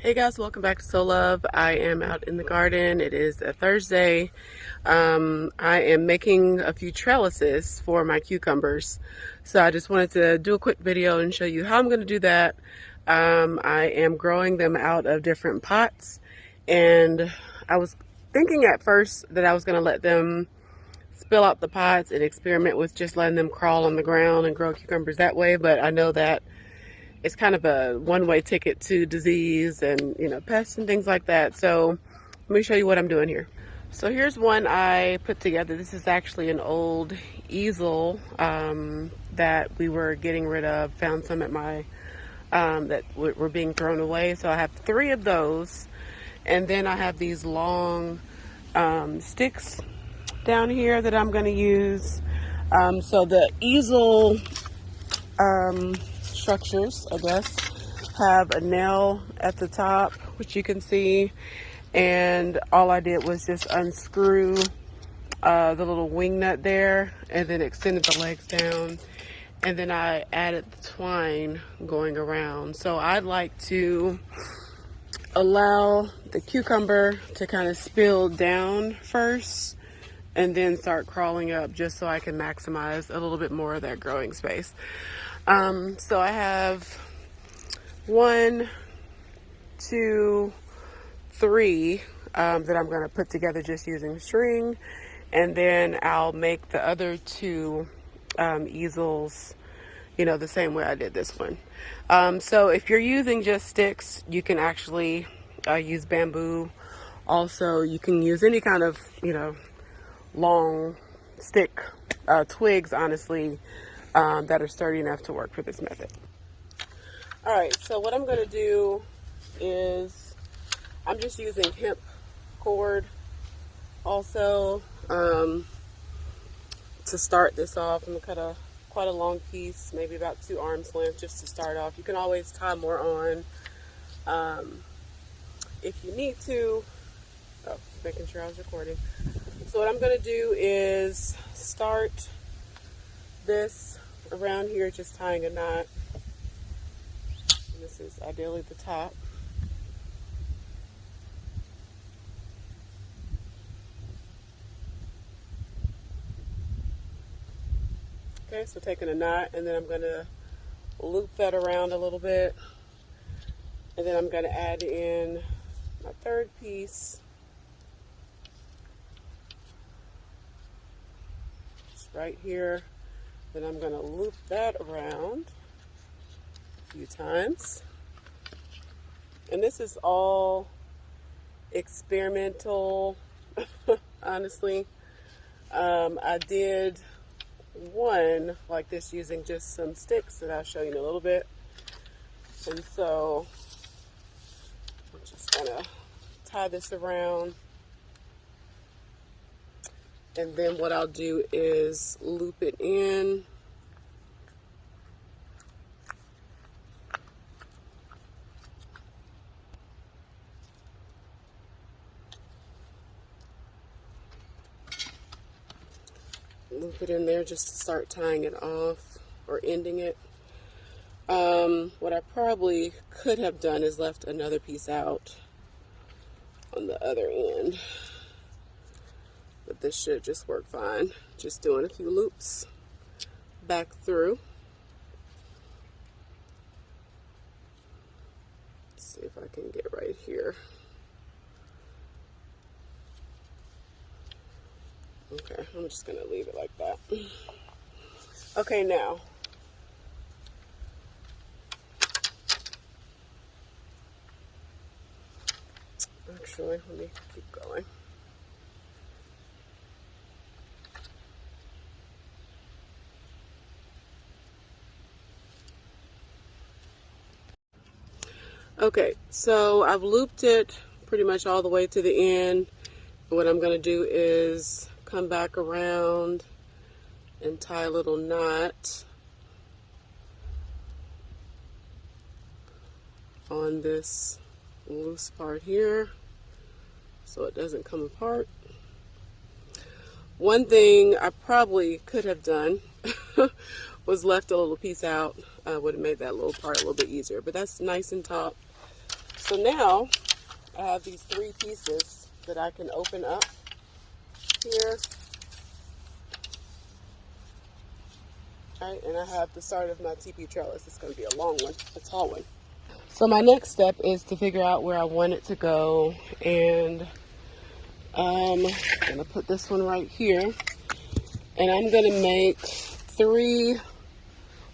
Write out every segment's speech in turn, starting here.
Hey guys, welcome back to Soul Love. I am out in the garden. It is a Thursday. I am making a few trellises for my cucumbers. So I just wanted to do a quick video and show you how I'm going to do that. I am growing them out of different pots, and I was thinking at first that I was going to let them spill out the pots and experiment with just letting them crawl on the ground and grow cucumbers that way, but I know that it's kind of a one-way ticket to disease and, pests and things like that. So let me show you what I'm doing here. So here's one I put together. This is actually an old easel that we were getting rid of. Found some at my, that were being thrown away. So I have 3 of those. And then I have these long sticks down here that I'm going to use. So the easel structures, I guess, have a nail at the top, which you can see, and all I did was just unscrew the little wing nut there and then extended the legs down, and then I added the twine going around. So I'd like to allow the cucumber to kind of spill down first and then start crawling up, just so I can maximize a little bit more of that growing space. So I have 1, 2, 3 that I'm going to put together just using string, and then I'll make the other 2 easels, the same way I did this one. So if you're using just sticks, you can actually use bamboo. Also, you can use any kind of, long stick twigs, honestly, that are sturdy enough to work for this method. All right, so what I'm going to do is I'm just using hemp cord also to start this off. I'm going to cut quite a long piece, maybe about 2 arms length, just to start off. You can always tie more on if you need to. Oh, making sure I was recording. So what I'm going to do is start this around here, just tying a knot. And this is ideally the top. Okay, so taking a knot, and then I'm going to loop that around a little bit, and then I'm going to add in my 3rd piece. Just right here. Then I'm going to loop that around a few times. And this is all experimental, honestly. I did one like this using just some sticks that I'll show you in a little bit. And so I'm just going to tie this around. And then what I'll do is loop it in. Loop it in there just to start tying it off or ending it. What I probably could have done is left another piece out on the other end. But this should just work fine. Just doing a few loops back through. Let's see if I can get right here. Okay, I'm just gonna leave it like that. Okay, now. Actually, let me keep going. Okay, so I've looped it pretty much all the way to the end. What I'm going to do is come back around and tie a little knot on this loose part here so it doesn't come apart. One thing I probably could have done was left a little piece out. Would have made that little part a little bit easier, but that's nice and taut. So now I have these 3 pieces that I can open up here. Right, and I have the start of my TP trellis. It's going to be a long one, a tall one. So my next step is to figure out where I want it to go, and I'm going to put this one right here, and I'm going to make 3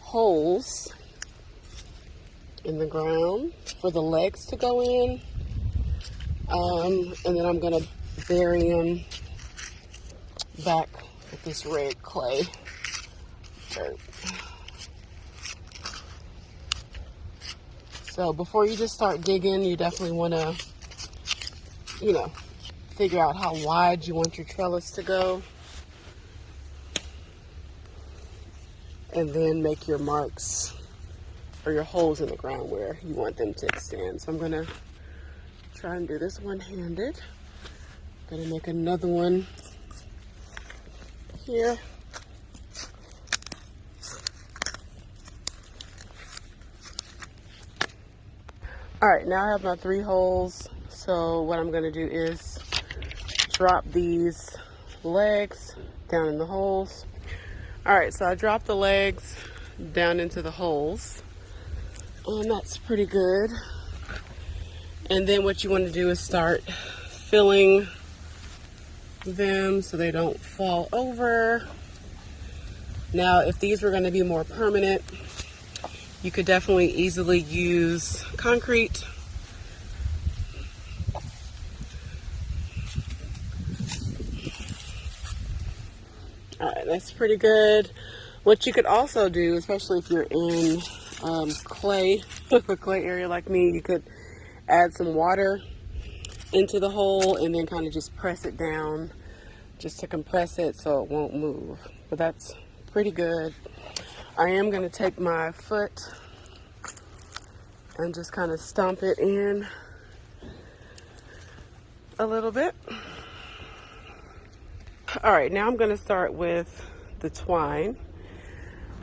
holes in the ground for the legs to go in, and then I'm going to bury them back with this red clay dirt. So before you just start digging, you definitely want to, figure out how wide you want your trellis to go, and then make your marks or your holes in the ground where you want them to extend. So I'm going to try and do this one-handed. I'm going to make another one here. All right, now I have my 3 holes. So what I'm going to do is drop these legs down in the holes. All right, so I dropped the legs down into the holes, and that's pretty good. And then what you want to do is start filling them so they don't fall over. Now, if these were going to be more permanent, you could definitely easily use concrete. All right, that's pretty good. What you could also do, especially if you're in clay, a clay area like me, you could add some water into the hole and then kind of just press it down just to compress it so it won't move. But that's pretty good. I am going to take my foot and just kind of stomp it in a little bit. All right, now I'm going to start with the twine,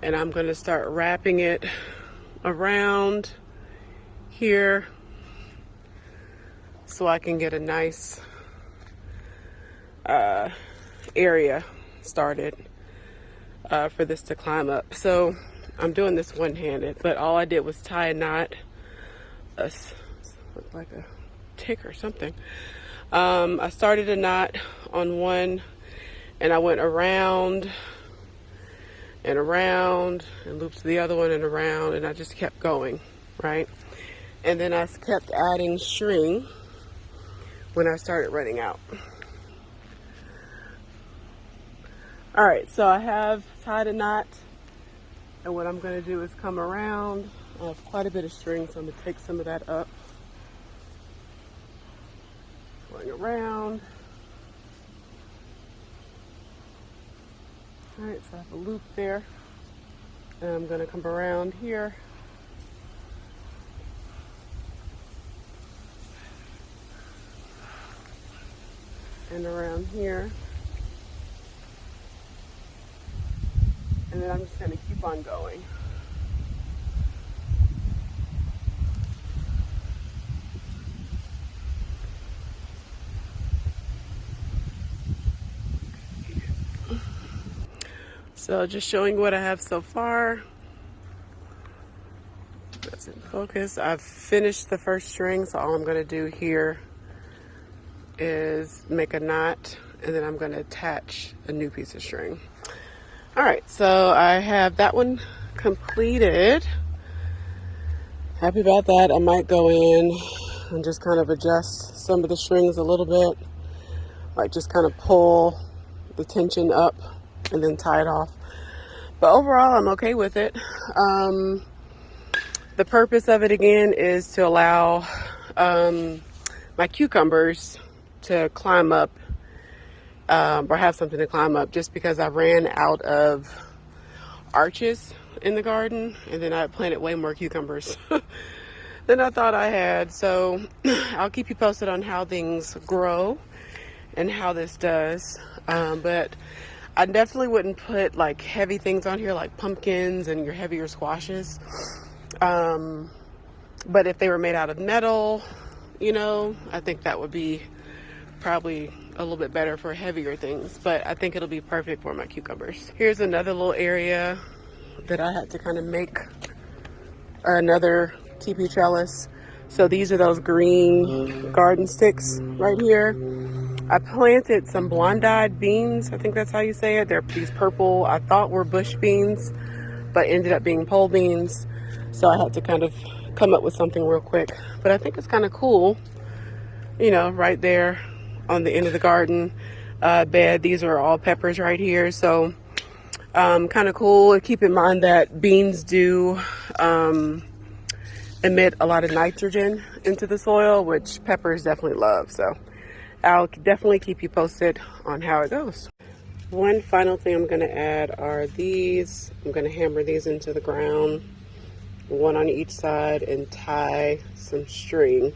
and I'm going to start wrapping it around here so I can get a nice area started for this to climb up. So I'm doing this one-handed, but all I did was tie a knot, looked like a tick or something. I started a knot on one, and I went around and around and looped the other one and around, and I just kept going, right? And then I kept adding string when I started running out. All right, so I have tied a knot, and what I'm going to do is come around. I have quite a bit of string, so I'm going to take some of that up, going around. All right, so I have a loop there, and I'm going to come around here. And around here. And then I'm just going to keep on going. So just showing what I have so far. That's in focus. I've finished the first string, so all I'm going to do here is make a knot, and then I'm going to attach a new piece of string. All right, so I have that one completed. Happy about that. I might go in and just kind of adjust some of the strings a little bit, like just kind of pull the tension up and then tie it off. But overall, I'm okay with it. The purpose of it again is to allow my cucumbers to climb up, or have something to climb up, just because I ran out of arches in the garden, and then I planted way more cucumbers than I thought I had. So I'll keep you posted on how things grow and how this does. But I definitely wouldn't put like heavy things on here like pumpkins and your heavier squashes. But if they were made out of metal you know. I think that would be probably a little bit better for heavier things, but I think it'll be perfect for my cucumbers. Here's another little area that I had to kind of make another TP trellis. So these are those green garden sticks right here. I planted some blonde-eyed beans. I think that's how you say it. They're these purple, I thought were bush beans, but ended up being pole beans. So I had to kind of come up with something real quick. But I think it's kind of cool, you know, right there on the end of the garden bed. These are all peppers right here. So kind of cool. Keep in mind that beans do emit a lot of nitrogen into the soil, which peppers definitely love. So I'll definitely keep you posted on how it goes. One final thing I'm going to add are these. I'm going to hammer these into the ground, one on each side, and tie some string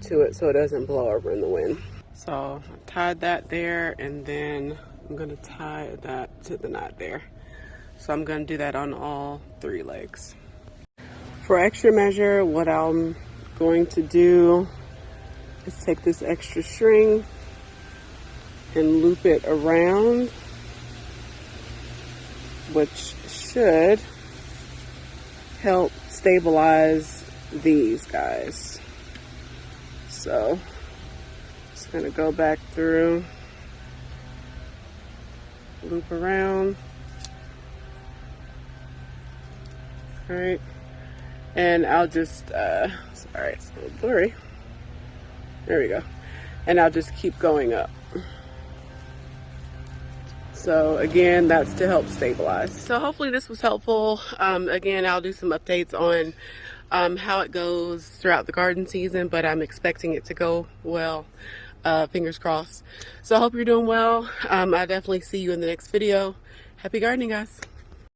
to it so it doesn't blow over in the wind. So I tied that there, and then I'm going to tie that to the knot there. So I'm going to do that on all 3 legs. For extra measure, what I'm going to do is take this extra string and loop it around, which should help stabilize these guys. So just gonna go back through, loop around. All right. And I'll just, sorry, it's a little blurry. There we go. And I'll just keep going up. So again, that's to help stabilize. So hopefully this was helpful. Again, I'll do some updates on how it goes throughout the garden season, but I'm expecting it to go well. Fingers crossed. So I hope you're doing well. I definitely see you in the next video. Happy gardening, guys.